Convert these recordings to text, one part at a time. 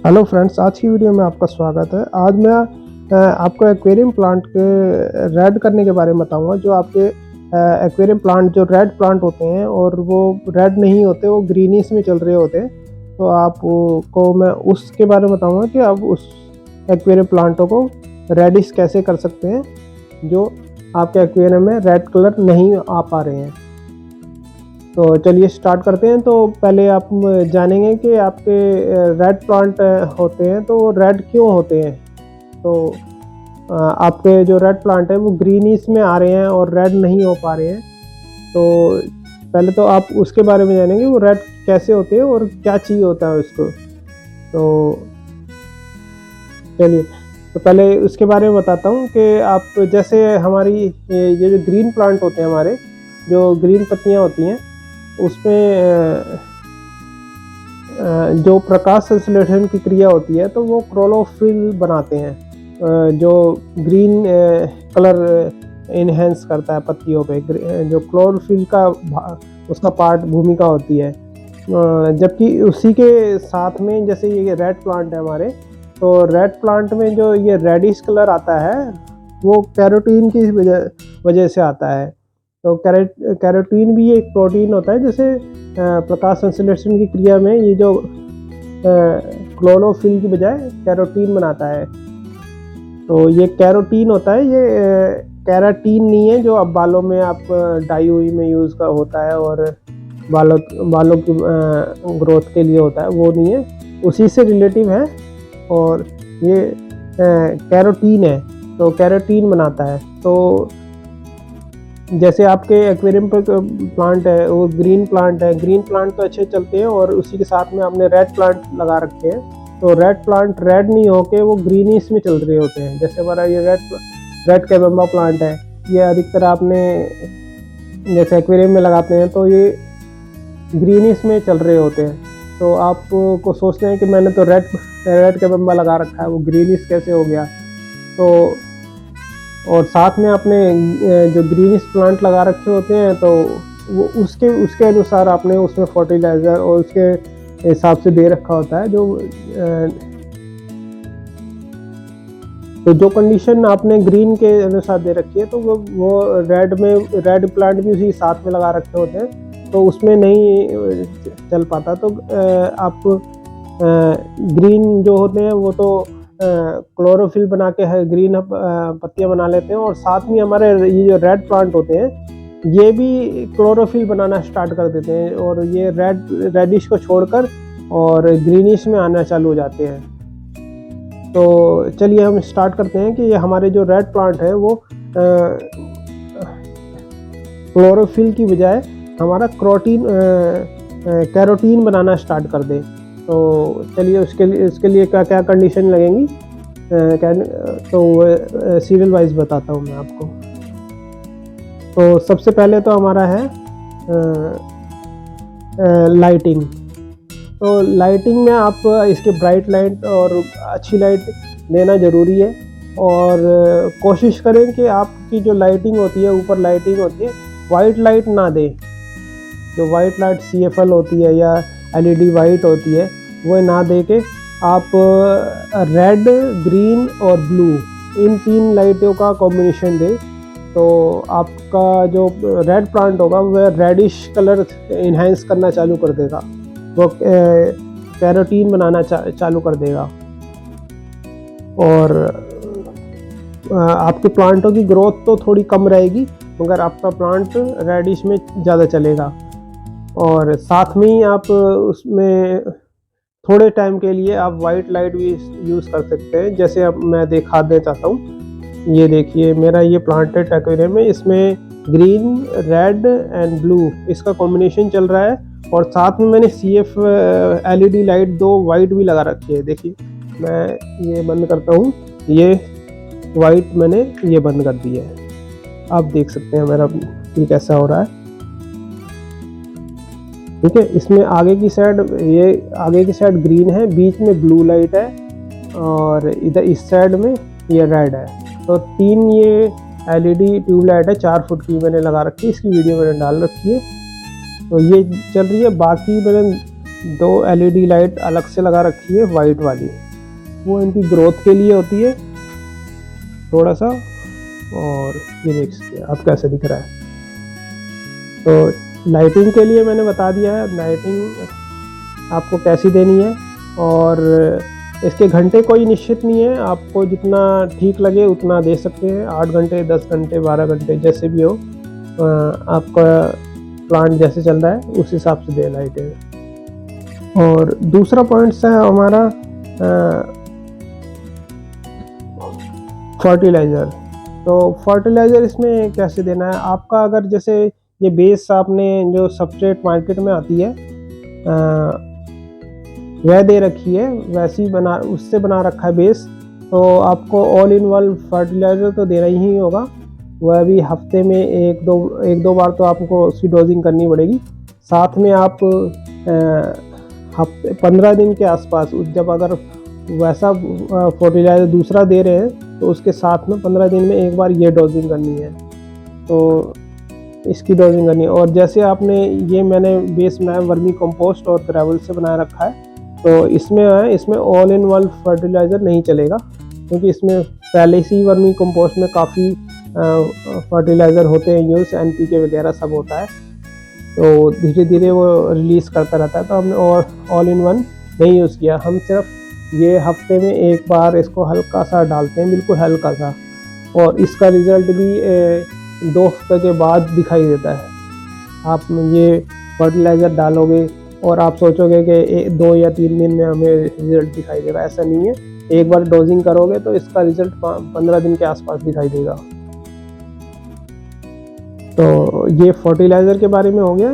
Hello friends, आज की video में आपका स्वागत है। आज मैं आपको एक्वेरियम प्लांट के रेड करने के बारे में बताऊंगा। जो आपके एक्वेरियम प्लांट जो रेड प्लांट होते हैं और वो रेड नहीं होते, वो ग्रीनिश में चल रहे होते हैं, तो आपको मैं उसके बारे में बताऊंगा कि आप उस एक्वेरियम प्लांटों को रेडिश कैसे कर सकते हैं जो आपके एक्वेरियम में रेड कलर नहीं आ पा रहे हैं। तो चलिए स्टार्ट करते हैं। तो पहले आप जानेंगे कि आपके रेड प्लांट होते हैं तो वो रेड क्यों होते हैं। तो आपके जो रेड प्लांट है वो ग्रीनिश में आ रहे हैं और रेड नहीं हो पा रहे हैं। तो पहले तो आप उसके बारे में जानेंगे वो रेड कैसे होते हैं और क्या चाहिए होता है उसको। तो चलिए, तो पहले उसके बारे में बताता हूँ कि आप जैसे हमारी ये जो ग्रीन प्लांट होते हैं, हमारे जो ग्रीन पत्तियाँ होती हैं उसमें जो प्रकाश संश्लेषण की क्रिया होती है तो वो क्लोरोफिल बनाते हैं, जो ग्रीन कलर इनहेंस करता है पत्तियों पे। जो क्लोरोफिल का उसका पार्ट भूमिका होती है। जबकि उसी के साथ में जैसे ये रेड प्लांट है हमारे, तो रेड प्लांट में जो ये रेडिश कलर आता है वो कैरोटीन की वजह से आता है। तो कैरोटीन भी एक प्रोटीन होता है, जैसे प्रकाश संश्लेषण की क्रिया में ये जो क्लोरोफिल की बजाय कैरोटीन बनाता है। तो ये कैरोटीन होता है, ये कैराटीन नहीं है जो अब बालों में आप डाई हुई में यूज़ का होता है और बालों की ग्रोथ के लिए होता है, वो नहीं है, उसी से रिलेटिव है। और ये कैरोटीन है, तो कैरोटीन बनाता है। तो जैसे आपके एक्वेरियम पर प्लांट है वो ग्रीन प्लांट है, ग्रीन प्लांट तो अच्छे चलते हैं और उसी के साथ में आपने रेड प्लांट लगा रखे हैं, तो रेड प्लांट रेड नहीं होके वो ग्रीनिश में चल रहे होते हैं। जैसे हमारा ये रेड कैबेम्बा प्लांट है, ये अधिकतर आपने जैसे एक्वेरियम में लगाते हैं तो ये ग्रीनिश में चल रहे होते हैं। तो आपको सोचते हैं कि मैंने तो रेड कैबेम्बा लगा रखा है, वो ग्रीनिश कैसे हो गया। तो और साथ में आपने जो ग्रीनिश प्लांट लगा रखे होते हैं तो वो उसके अनुसार आपने उसमें फर्टिलाइज़र और उसके हिसाब से दे रखा होता है। तो जो कंडीशन आपने ग्रीन के अनुसार दे रखी है तो वो रेड प्लांट भी उसी साथ में लगा रखे होते हैं, तो उसमें नहीं चल पाता। तो आप ग्रीन जो होते हैं वो तो क्लोरोफिल बना के ग्रीन पत्तियां बना लेते हैं, और साथ में हमारे ये जो रेड प्लांट होते हैं ये भी क्लोरोफिल बनाना स्टार्ट कर देते हैं और ये रेडिश को छोड़कर और ग्रीनिश में आना चालू हो जाते हैं। तो चलिए हम स्टार्ट करते हैं कि ये हमारे जो रेड प्लांट है वो क्लोरोफिल की बजाय हमारा कैरोटीन बनाना स्टार्ट कर दे। तो चलिए उसके लिए क्या क्या कंडीशन लगेंगी, तो सीरियल वाइज बताता हूँ मैं आपको। तो सबसे पहले तो हमारा है लाइटिंग। तो लाइटिंग में आप इसके ब्राइट लाइट और अच्छी लाइट देना ज़रूरी है, और कोशिश करें कि आपकी जो लाइटिंग होती है, ऊपर लाइटिंग होती है, वाइट लाइट ना दे। जो वाइट लाइट CFL होती है या LED वाइट होती है वो ना दे के आप रेड, ग्रीन और ब्लू इन 3 लाइटों का कॉम्बिनेशन दे। तो आपका जो रेड प्लांट होगा वह रेडिश कलर इन्हेंस करना चालू कर देगा, वो कैरोटीन बनाना चालू कर देगा, और आपके प्लांटों की ग्रोथ तो थोड़ी कम रहेगी मगर आपका प्लांट रेडिश में ज़्यादा चलेगा। और साथ में ही आप उसमें थोड़े टाइम के लिए आप वाइट लाइट भी यूज़ कर सकते हैं। जैसे अब मैं दिखा देना चाहता हूँ, ये देखिए मेरा ये प्लांटेड एक्वेरियम है, इसमें ग्रीन, रेड एंड ब्लू इसका कॉम्बिनेशन चल रहा है, और साथ में मैंने CF LED लाइट 2 वाइट भी लगा रखी है। देखिए मैं ये बंद करता हूँ, ये वाइट मैंने ये बंद कर दिया है। आप देख सकते हैं मेरा ये कैसा हो रहा है। ठीक है, इसमें आगे की साइड ग्रीन है, बीच में ब्लू लाइट है, और इधर इस साइड में ये रेड है। तो 3 ये LED ट्यूबलाइट है, 4 फुट की मैंने लगा रखी है, इसकी वीडियो मैंने डाल रखी है। तो ये चल रही है। बाकी मैंने 2 LED लाइट अलग से लगा रखी है वाइट वाली, वो इनकी ग्रोथ के लिए होती है थोड़ा सा। और ये देखिए आप कैसे दिख रहा है। तो लाइटिंग के लिए मैंने बता दिया है, लाइटिंग आपको कैसी देनी है। और इसके घंटे कोई निश्चित नहीं है, आपको जितना ठीक लगे उतना दे सकते हैं, 8 घंटे, 10 घंटे, 12 घंटे, जैसे भी हो आपका प्लांट जैसे चल रहा है उस हिसाब से दे लाइटें। और दूसरा पॉइंट्स है हमारा फर्टिलाइज़र। तो फर्टिलाइज़र इसमें कैसे देना है आपका, अगर जैसे ये बेस आपने जो सब्सट्रेट मार्केट में आती है वह दे रखी है, वैसी बना उससे बना रखा है बेस, तो आपको ऑल इन वन फर्टिलाइज़र तो देना ही होगा। वह भी हफ्ते में एक दो बार तो आपको उसकी डोजिंग करनी पड़ेगी। साथ में आप हफ्ते 15 दिन के आसपास जब अगर वैसा फर्टिलाइज़र दूसरा दे रहे हैं तो उसके साथ में 15 दिन में एक बार ये डोजिंग करनी है, तो इसकी डोजिंग करनी है। और जैसे आपने ये मैंने बेस बनाया वर्मी कंपोस्ट और ग्रेवल से बना रखा है, तो इसमें ऑल इन वन फर्टिलाइज़र नहीं चलेगा, क्योंकि इसमें पहले से ही वर्मी कंपोस्ट में काफ़ी फर्टिलाइज़र होते हैं यूज़, NPK वगैरह सब होता है, तो धीरे धीरे वो रिलीज़ करता रहता है। तो हमने ऑल इन वन नहीं यूज़ किया, हम सिर्फ ये हफ्ते में एक बार इसको हल्का सा डालते हैं, बिल्कुल हल्का सा, और इसका रिज़ल्ट भी 2 हफ्ते के बाद दिखाई देता है। आप ये फर्टिलाइज़र डालोगे और आप सोचोगे कि 2 या 3 दिन में हमें रिज़ल्ट दिखाई देगा, ऐसा नहीं है। एक बार डोजिंग करोगे तो इसका रिज़ल्ट 15 दिन के आसपास दिखाई देगा। तो ये फर्टिलाइज़र के बारे में हो गया।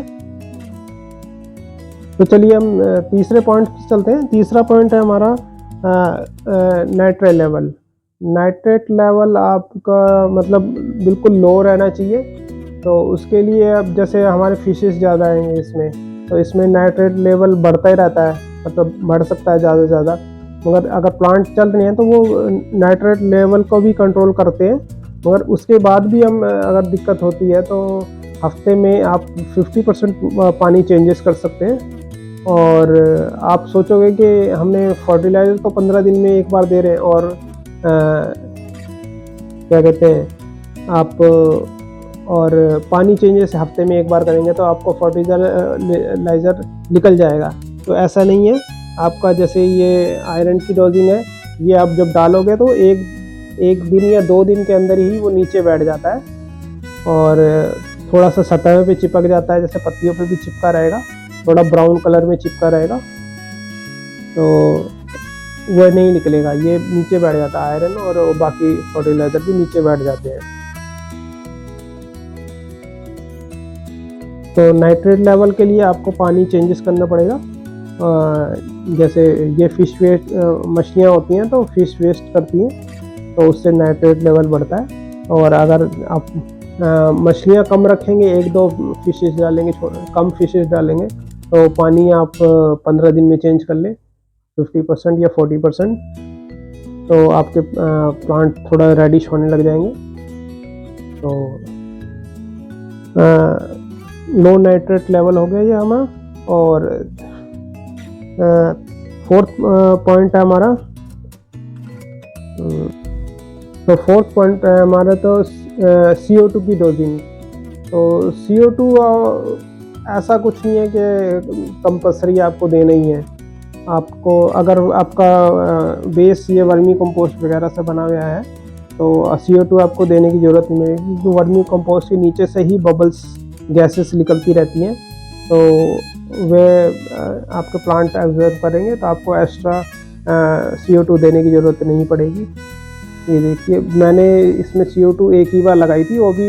तो चलिए हम तीसरे पॉइंट पर चलते हैं। तीसरा पॉइंट है हमारा नाइट्रेट लेवल। नाइट्रेट लेवल आपका मतलब बिल्कुल लो रहना चाहिए। तो उसके लिए अब जैसे हमारे फिशेस ज़्यादा आएंगे इसमें, तो इसमें नाइट्रेट लेवल बढ़ता ही रहता है, मतलब बढ़ सकता है ज़्यादा से ज़्यादा। मगर अगर प्लांट चल रहे हैं तो वो नाइट्रेट लेवल को भी कंट्रोल करते हैं, मगर उसके बाद भी हम अगर दिक्कत होती है तो हफ्ते में आप 50% पानी चेंजेस कर सकते हैं। और आप सोचोगे कि हमने फर्टिलाइज़र तो 15 दिन में एक बार दे रहे हैं, और क्या कहते हैं आप, और पानी चेंजेस हफ्ते में एक बार करेंगे तो आपको फर्टिलाइज़र निकल जाएगा। तो ऐसा नहीं है आपका। जैसे ये आयरन की डोजिंग है, ये आप जब डालोगे तो एक दिन या 2 दिन के अंदर ही वो नीचे बैठ जाता है, और थोड़ा सा सतह पे चिपक जाता है, जैसे पत्तियों पे भी चिपका रहेगा, थोड़ा ब्राउन कलर में चिपका रहेगा, तो वह नहीं निकलेगा, ये नीचे बैठ जाता है आयरन, और बाकी फर्टिलाइज़र भी नीचे बैठ जाते हैं। तो नाइट्रेट लेवल के लिए आपको पानी चेंजेस करना पड़ेगा। जैसे ये फिश वेस्ट मछलियाँ होती हैं तो फिश वेस्ट करती हैं, तो उससे नाइट्रेट लेवल बढ़ता है। और अगर आप मछलियाँ कम रखेंगे, 1-2 फिशेस डालेंगे, कम फिशेस डालेंगे, तो पानी आप 15 दिन में चेंज कर लें 50% या 40%, तो आपके प्लांट थोड़ा रेडिश होने लग जाएंगे। तो लो नाइट्रेट लेवल हो गया ये हमारा। और 4th पॉइंट है हमारा, तो 4th पॉइंट है हमारा तो CO2 की डोजिंग। तो CO2 ऐसा कुछ नहीं है कि कंपल्सरी आपको देना ही है। आपको अगर आपका बेस ये वर्मी कंपोस्ट वगैरह से बना हुआ है तो CO2 आपको देने की ज़रूरत नहीं है, क्योंकि वर्मी कंपोस्ट के नीचे से ही बबल्स गैसेस निकलती रहती हैं, तो वे आपके प्लांट एब्जॉर्ब करेंगे, तो आपको एक्स्ट्रा CO2 देने की ज़रूरत नहीं पड़ेगी। ये देखिए मैंने इसमें CO2 एक ही बार लगाई थी, वो भी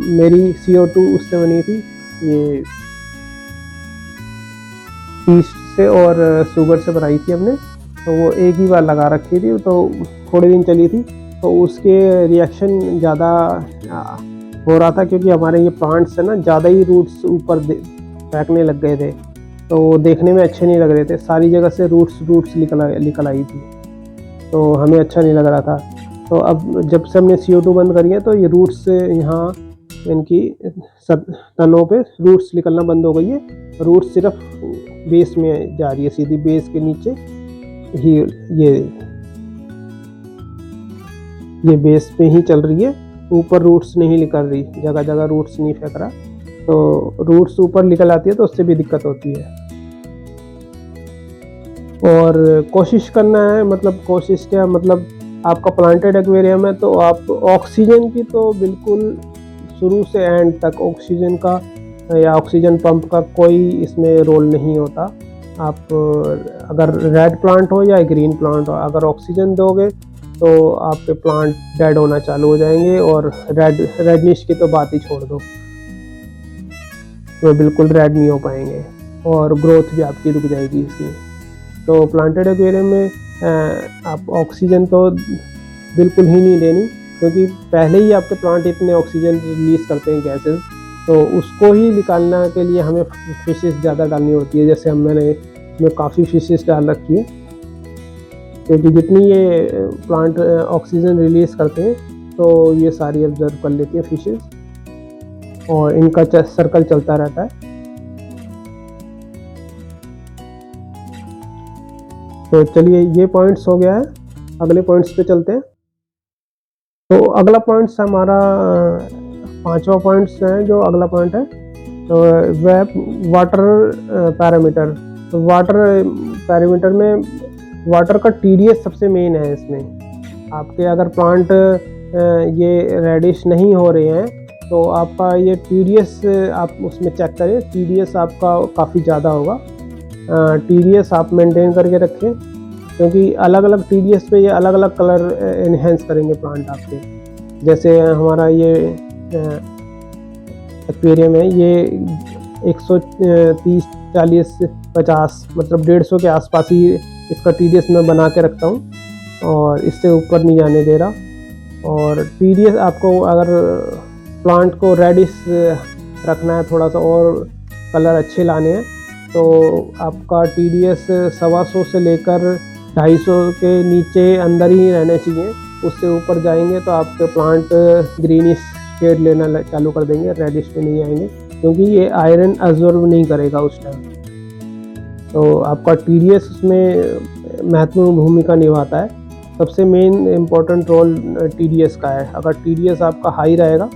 मेरी CO2 उससे बनी थी, ये पीस से और शुगर से बनाई थी हमने, तो वो एक ही बार लगा रखी थी, तो थोड़े दिन चली थी, तो उसके रिएक्शन ज़्यादा हो रहा था, क्योंकि हमारे ये प्लांट्स है ना ज़्यादा ही रूट्स ऊपर फेंकने लग गए थे, तो वो देखने में अच्छे नहीं लग रहे थे, सारी जगह से रूट्स निकल आई थी, तो हमें अच्छा नहीं लग रहा था। तो अब जब से हमने CO2 बंद करी है तो ये रूट्स यहाँ इनकी तनों पे रूट्स निकलना बंद हो गई है। रूट्स सिर्फ बेस में जा रही है, सीधी बेस के नीचे ही ये बेस पे ही चल रही है, ऊपर रूट्स नहीं निकल रही, जगह जगह रूट्स नहीं फेंक रहा। तो रूट्स ऊपर निकल आती है तो उससे भी दिक्कत होती है। और कोशिश करना है, मतलब कोशिश क्या, मतलब आपका प्लांटेड एक्वेरियम है तो आप ऑक्सीजन की तो बिल्कुल शुरू से एंड तक ऑक्सीजन का या ऑक्सीजन पंप का कोई इसमें रोल नहीं होता। आप अगर रेड प्लांट हो या ग्रीन प्लांट हो, अगर ऑक्सीजन दोगे तो आपके प्लांट डेड होना चालू हो जाएंगे, और रेडनिश की तो बात ही छोड़ दो, तो बिल्कुल रेड नहीं हो पाएंगे और ग्रोथ भी आपकी रुक जाएगी इसमें। तो प्लांटेड एक्वेरियम में आप ऑक्सीजन तो बिल्कुल ही नहीं देनी, क्योंकि पहले ही आपके प्लांट इतने ऑक्सीजन रिलीज करते हैं गैसेस, तो उसको ही निकालने के लिए हमें फिशेस ज़्यादा डालनी होती है। जैसे मैंने इसमें काफ़ी फिशेस डाल रखी है, क्योंकि जितनी ये प्लांट ऑक्सीजन रिलीज करते हैं तो ये सारी ऑब्जर्व कर लेती है फिशेस, और इनका सर्कल चलता रहता है। तो चलिए, ये पॉइंट्स हो गया है, अगले पॉइंट्स पे चलते हैं। तो अगला पॉइंट्स हमारा 5वां पॉइंट्स है, जो अगला पॉइंट है तो वह वाटर पैरामीटर। तो वाटर पैरामीटर में वाटर का TDS सबसे मेन है इसमें। आपके अगर प्लांट ये रेडिश नहीं हो रहे हैं तो आपका ये TDS आप उसमें चेक करें, TDS आपका काफ़ी ज़्यादा होगा। TDS आप मेंटेन करके रखें, क्योंकि अलग अलग TDS पे ये अलग अलग कलर एनहेंस करेंगे प्लांट आपके। जैसे हमारा ये एक्वेरियम है, ये 130, 40, 50 मतलब 150 के आसपास ही इसका TDS मैं बना के रखता हूँ, और इससे ऊपर नहीं जाने दे रहा। और TDS आपको अगर प्लांट को रेडिश रखना है, थोड़ा सा और कलर अच्छे लाने हैं, तो आपका TDS 125 से लेकर 250 के नीचे अंदर ही रहने चाहिए। उससे ऊपर जाएंगे तो आपके प्लांट ग्रीनिश शेड लेना चालू कर देंगे, रेडिश पे नहीं आएंगे, क्योंकि ये आयरन अब्जॉर्ब नहीं करेगा उस टाइम। तो आपका TDS उसमें महत्वपूर्ण भूमिका निभाता है। सबसे मेन इम्पोर्टेंट रोल TDS का है। अगर TDS आपका हाई रहेगा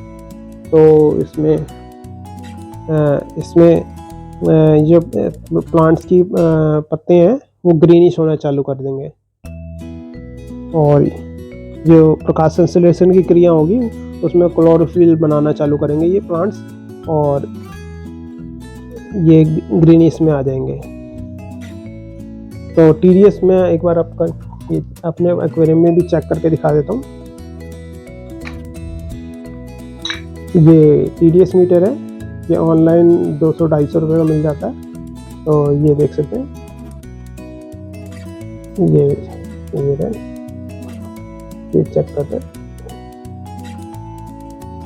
तो इसमें जो प्लांट्स की पत्ते हैं वो ग्रीनिश होना चालू कर देंगे, और जो प्रकाश संश्लेषण की क्रिया होगी उसमें क्लोरोफिल बनाना चालू करेंगे ये प्लांट्स, और ये ग्रीनिश में आ जाएंगे। तो TDS में एक बार आपका ये अपने एक्वेरियम में भी चेक करके दिखा देता हूँ। ये TDS मीटर है, ये ऑनलाइन 200-250 रुपये का मिल जाता है। तो ये देख सकते हैं, ये चेक करते हैं,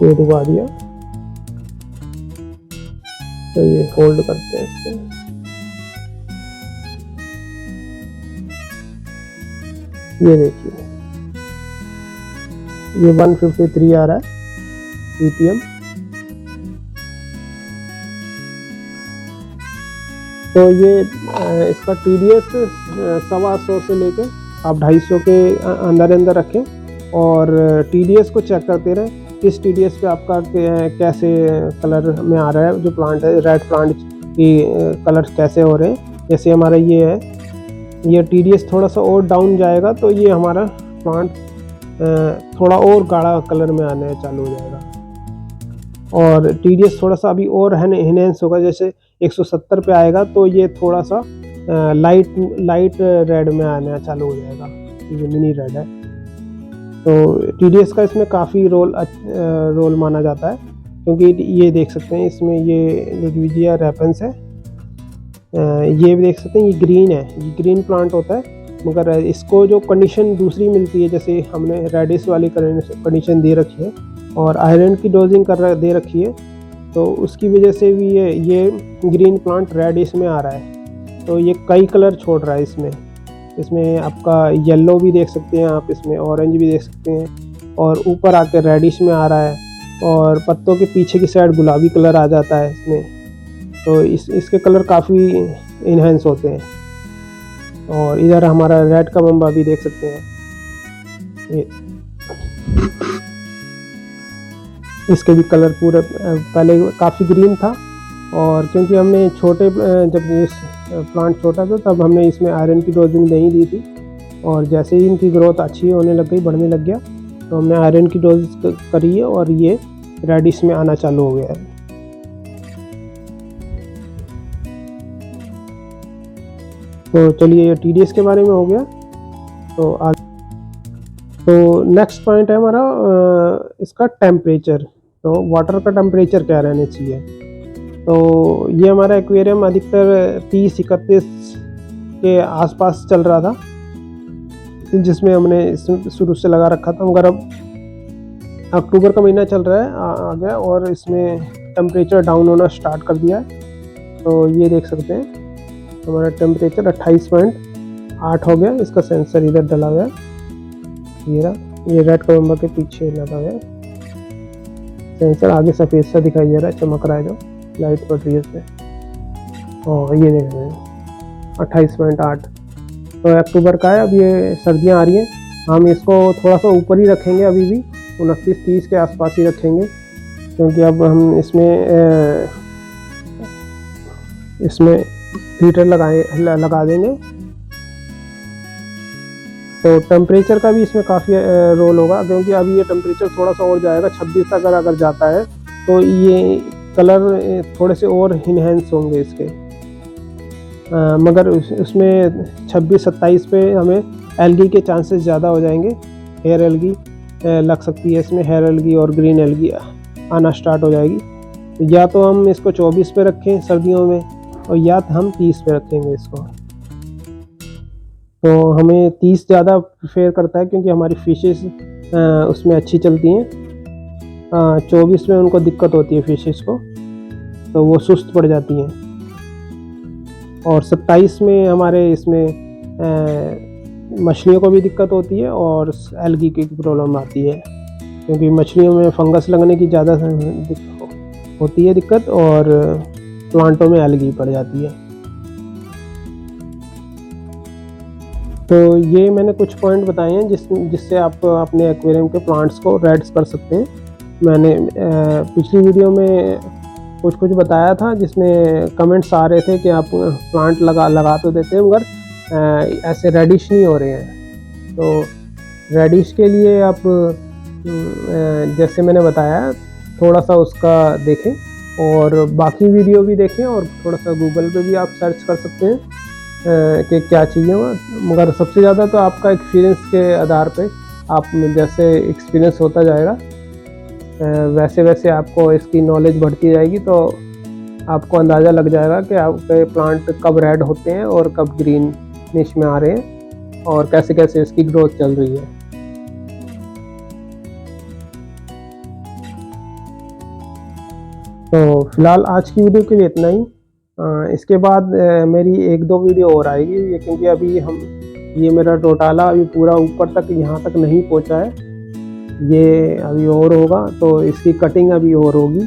ये डुबा दिया, तो ये होल्ड करते हैं इसको। ये देखिए, ये 153 आ रहा है ppm। तो ये इसका TDS 125 से लेके आप 250 के अंदर रखें, और TDS को चेक करते रहें, किस TDS पे आपका कैसे कलर में आ रहा है। जो प्लांट है, रेड प्लांट की कलर कैसे हो रहे हैं। जैसे हमारा ये है, ये TDS थोड़ा सा और डाउन जाएगा तो ये हमारा प्लांट थोड़ा और गाढ़ा कलर में आने चालू हो जाएगा, और TDS थोड़ा सा अभी और एनहेंस होगा। जैसे 170 पे आएगा तो ये थोड़ा सा लाइट रेड में आना चालू हो जाएगा, ये मिनी रेड है। तो TDS का इसमें काफ़ी रोल माना जाता है, क्योंकि ये देख सकते हैं इसमें ये लुडविजिया रेपेंस है, ये भी देख सकते हैं, ये ग्रीन है, ये ग्रीन प्लांट होता है। मगर इसको जो कंडीशन दूसरी मिलती है, जैसे हमने रेडिश वाली कंडीशन दे रखी है और आयरन की डोजिंग दे रखी है, तो उसकी वजह से भी ये ग्रीन प्लांट रेडिश में आ रहा है। तो ये कई कलर छोड़ रहा है इसमें आपका येलो भी देख सकते हैं आप, इसमें ऑरेंज भी देख सकते हैं, और ऊपर आके रेडिश में आ रहा है। और पत्तों के पीछे की साइड गुलाबी कलर आ जाता है इसमें। तो इसके कलर काफ़ी इन्हेंस होते हैं। और इधर हमारा रेड कमंबा भी देख सकते हैं, ये इसके भी कलर पूरे पहले काफ़ी ग्रीन था, और क्योंकि हमने छोटे जब ये प्लांट छोटा था तब हमने इसमें आयरन की डोजिंग नहीं दी थी, और जैसे ही इनकी ग्रोथ अच्छी होने लग गई, बढ़ने लग गया, तो हमने आयरन की डोज करी है और ये रेडिश में आना चालू हो गया है। तो चलिए, ये TDS के बारे में हो गया। तो नेक्स्ट पॉइंट है हमारा इसका टेम्परेचर। तो वाटर का टेम्परेचर क्या रहना चाहिए। तो ये हमारा एक्वेरियम अधिकतर 30-31 के आसपास चल रहा था, जिसमें हमने शुरू से लगा रखा था, मगर अब अक्टूबर का महीना चल रहा है आ गया और इसमें टेम्परेचर डाउन होना स्टार्ट कर दिया है। तो ये देख सकते हैं हमारा टेम्परेचर 28.8 हो गया। इसका सेंसर इधर डला हुआ है, ये रेड कमंबा के पीछे लगा हुआ है सेंसर। आगे सफ़ेद सा दिखाई दे रहा है, चमक रहा है जो लाइट पड़ रही है इसमें। और ये देख रहे हैं 28.8। तो अक्टूबर का है, अब ये सर्दियाँ आ रही हैं, हम इसको थोड़ा सा ऊपर ही रखेंगे, अभी भी 29-30 के आसपास ही रखेंगे, क्योंकि अब हम इसमें हीटर लगा देंगे। तो टेम्परेचर का भी इसमें काफ़ी रोल होगा, क्योंकि अभी ये टेम्परेचर थोड़ा सा और जाएगा, 26 तक अगर जाता है तो ये कलर थोड़े से और इन्हेंस होंगे इसके। मगर उसमें 26-27 पे हमें एल्गी के चांसेस ज़्यादा हो जाएंगे। हेयर एल्गी लग सकती है इसमें, हेयर एल्गी और ग्रीन एल्गी आना स्टार्ट हो जाएगी। या तो हम इसको 24 पे रखें सर्दियों में, और या तो हम 30 पे रखेंगे इसको। तो हमें 30 ज़्यादा प्रेफर करता है, क्योंकि हमारी फिशेस उसमें अच्छी चलती हैं। 24 में उनको दिक्कत होती है फिशेस को, तो वो सुस्त पड़ जाती हैं। और 27 में हमारे इसमें मछलियों को भी दिक्कत होती है और एल्गी की प्रॉब्लम आती है, क्योंकि मछलियों में फंगस लगने की ज़्यादा होती है दिक्कत, और प्लांटों में एल्गी पड़ जाती है। तो ये मैंने कुछ पॉइंट बताए हैं जिससे आप अपने एक्वेरियम के प्लांट्स को रेड्स कर सकते हैं। मैंने पिछली वीडियो में कुछ बताया था, जिसमें कमेंट्स आ रहे थे कि आप प्लांट लगा तो देते हैं, मगर ऐसे रेडिश नहीं हो रहे हैं। तो रेडिश के लिए आप जैसे मैंने बताया, थोड़ा सा उसका देखें, और बाकी वीडियो भी देखें, और थोड़ा सा गूगल पे भी आप सर्च कर सकते हैं कि क्या चाहिए। मगर सबसे ज़्यादा तो आपका एक्सपीरियंस के आधार पे, आप जैसे एक्सपीरियंस होता जाएगा वैसे वैसे आपको इसकी नॉलेज बढ़ती जाएगी, तो आपको अंदाज़ा लग जाएगा कि आपके प्लांट कब रेड होते हैं और कब ग्रीन निश में आ रहे हैं, और कैसे कैसे इसकी ग्रोथ चल रही है। तो फिलहाल आज की वीडियो के लिए इतना ही। इसके बाद मेरी 1-2 वीडियो और आएगी, क्योंकि अभी ये मेरा टोटाला अभी पूरा ऊपर तक यहाँ तक नहीं पहुँचा है, ये अभी और होगा। तो इसकी कटिंग अभी और होगी,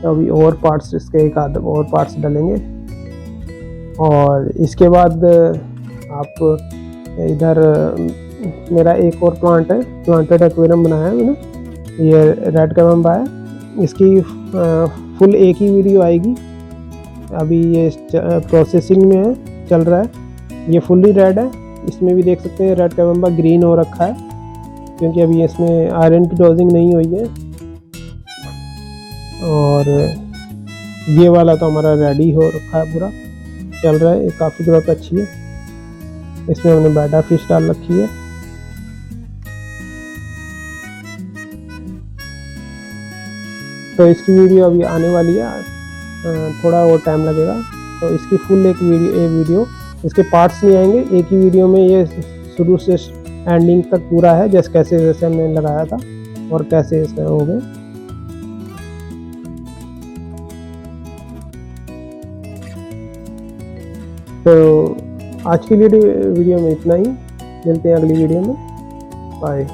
तो अभी और पार्ट्स, इसके एक आध और पार्ट्स डलेंगे। और इसके बाद आप इधर मेरा एक और प्लांट है, प्लांटेड एक्वेरियम बनाया है मैंने, ये रेड कमंबा है। इसकी फुल एक ही वीडियो आएगी, अभी ये प्रोसेसिंग में है, चल रहा है। ये फुल्ली रेड है, इसमें भी देख सकते हैं रेड कमंबा ग्रीन हो रखा है, क्योंकि अभी इसमें आयरन की डोजिंग नहीं हुई है। और ये वाला तो हमारा रेडी हो रखा है, पूरा चल रहा है, ये काफ़ी ग्रोथ अच्छी है। इसमें हमने बैटा फिश डाल रखी है। तो इसकी वीडियो अभी आने वाली है, थोड़ा और टाइम लगेगा। तो इसकी फुल एक वीडियो, इसके पार्ट्स नहीं आएंगे, एक ही वीडियो में ये शुरू से एंडिंग तक पूरा है, जैसे हमने लगाया था और कैसे इसका हो गए। तो आज की वीडियो में इतना ही, मिलते हैं अगली वीडियो में, बाय।